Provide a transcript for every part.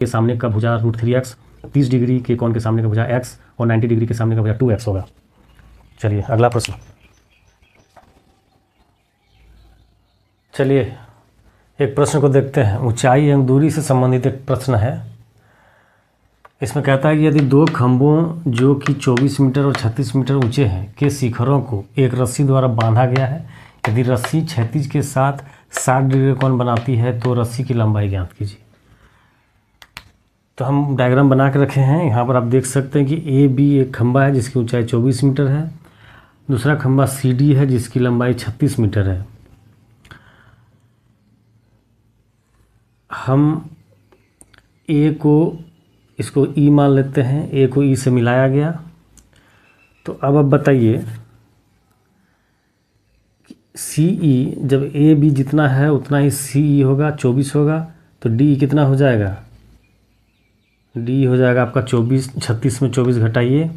के सामने का भुजा √3x, 30 डिग्री के कोण के सामने का भुजा x और 90 डिग्री के सामने का भुजा 2x होगा। चलिए अगला प्रश्न। चलिए एक प्रश्न को देखते हैं। ऊंचाई एवं दूरी से संबंधित एक प्रश्न है। इसमें कहता है कि यदि दो खंभों जो कि 24 मीटर और 36 मीटर ऊंचे हैं के शिखरों को एक रस्सी द्वारा बांधा गया है, यदि रस्सी क्षैतिज के साथ 60 डिग्री कोण बनाती है तो रस्सी की लंबाई ज्ञात कीजिए। तो हम डायग्राम बना के रखे हैं। यहाँ पर आप देख सकते हैं कि ए बी एक खंभा है जिसकी ऊंचाई 24 मीटर है, दूसरा खंभा सी डी है जिसकी लंबाई 36 मीटर है। हम ए को इसको ई मान लेते हैं, ए को ई से मिलाया गया। तो अब बताइए सी ई, जब ए बी जितना है उतना ही सी ई होगा, 24 होगा, तो डी कितना हो जाएगा? डी हो जाएगा आपका 24, 36 में 24 घटाइए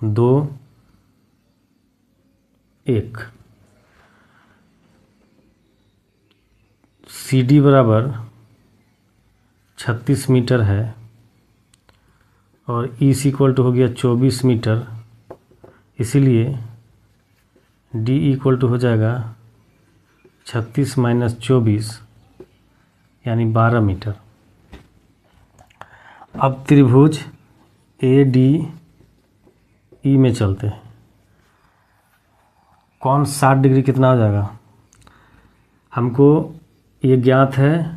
2 1। सी डी बराबर 36 मीटर है और ई इक्वल टू हो गया 24 मीटर, इसीलिए डी इक्वल टू हो जाएगा 36 माइनस 24 यानी 12 मीटर। अब त्रिभुज ए डी ई में चलते हैं। कौन 60 डिग्री कितना हो जाएगा? हमको ये ज्ञात है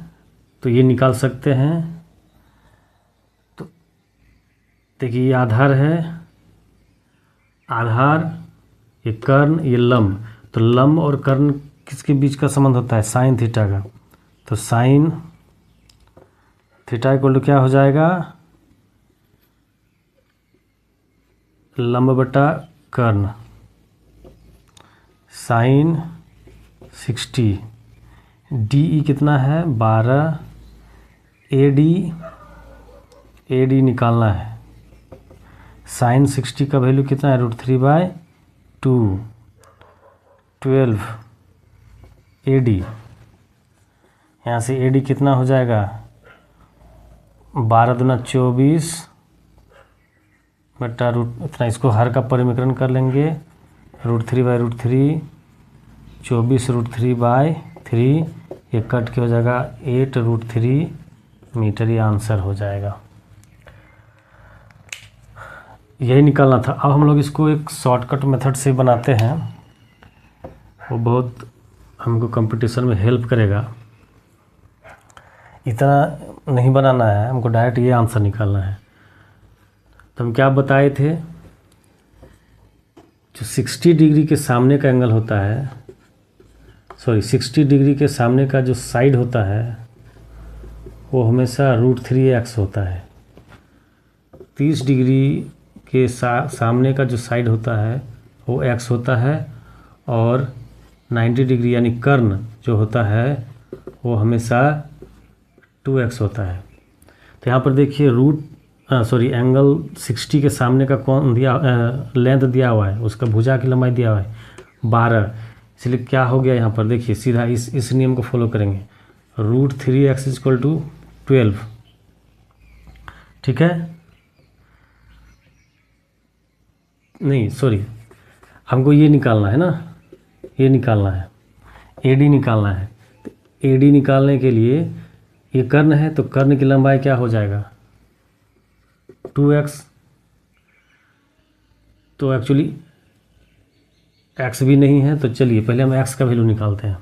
तो ये निकाल सकते हैं। तो देखिए ये आधार है, आधार, ये कर्ण, ये लंब। तो लंब और कर्ण किसके बीच का संबंध होता है? साइन थीटा का। तो साइन थीटा इक्वल टू क्या हो जाएगा? लंब बटा कर्ण, साइन 60। डी ई कितना है? 12। ए डी निकालना है। साइन 60 का वैल्यू कितना है? √3/2, 12 ए डी। यहाँ से ए डी कितना हो जाएगा? 12 दूना 24 बटा इतना, इसको हर का परिमीकरण कर लेंगे, √3/3, 24 √3/3, ये कट के हो जाएगा 8√3 मीटर। ये आंसर हो जाएगा। यही निकालना था। अब हम लोग इसको एक शॉर्टकट मेथड से बनाते हैं, वो बहुत हमको कंपटीशन में हेल्प करेगा। इतना नहीं बनाना है हमको, डायरेक्ट ये आंसर निकालना है। तो हम क्या बताए थे? जो 60 डिग्री के सामने का एंगल होता है, 60 डिग्री के सामने का जो साइड होता है वो हमेशा √3x होता है। 30 डिग्री के सामने का जो साइड होता है वो x होता है और 90 डिग्री यानी कर्ण जो होता है वो हमेशा 2x होता है। तो यहाँ पर देखिए एंगल 60 के सामने का कौन दिया, लेंथ दिया हुआ है, उसका भुजा की लंबाई दिया हुआ है 12। इसलिए क्या हो गया यहाँ पर देखिए, सीधा इस नियम को फॉलो करेंगे, √3x = 12। ठीक है? नहीं हमको ये निकालना है ना, ये निकालना है, AD निकालना है। तो AD निकालने के लिए ये कर्ण है तो कर्ण की लंबाई क्या हो जाएगा? 2x। तो एक्चुअली x भी नहीं है, तो चलिए पहले हम x का वैल्यू निकालते हैं।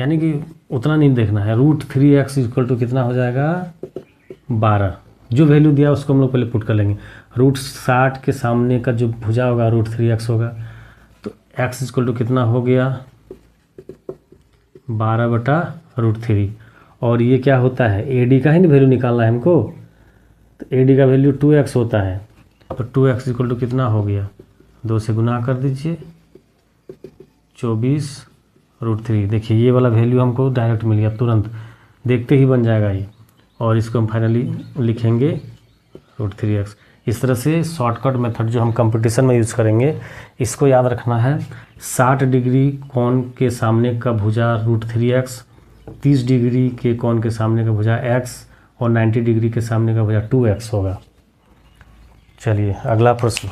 यानी कि उतना नहीं देखना है। √3x = कितना हो जाएगा? 12। जो वैल्यू दिया उसको हम लोग पहले पुट कर लेंगे। √60 के सामने का जो भुजा होगा √3x होगा, तो x = कितना हो गया? 12/√3। और ये क्या होता है? AD का ही ना वैल्यू निकालना है हमको। तो AD का वैल्यू 2x होता है, तो 2x = कितना हो गया? 2 से गुना कर दीजिए, 24√3। देखिए ये वाला वैल्यू हमको डायरेक्ट मिल गया, तुरंत देखते ही बन जाएगा ये। और इसको हम फाइनली लिखेंगे √3x। इस तरह से शॉर्टकट मेथड जो हम कंपटीशन में यूज़ करेंगे, इसको याद रखना है। 60 डिग्री कोण के सामने का भुजा √3x 30 डिग्री के कोण के सामने का भुजा x और 90 डिग्री के सामने का भुजा 2x होगा। चलिए अगला प्रश्न।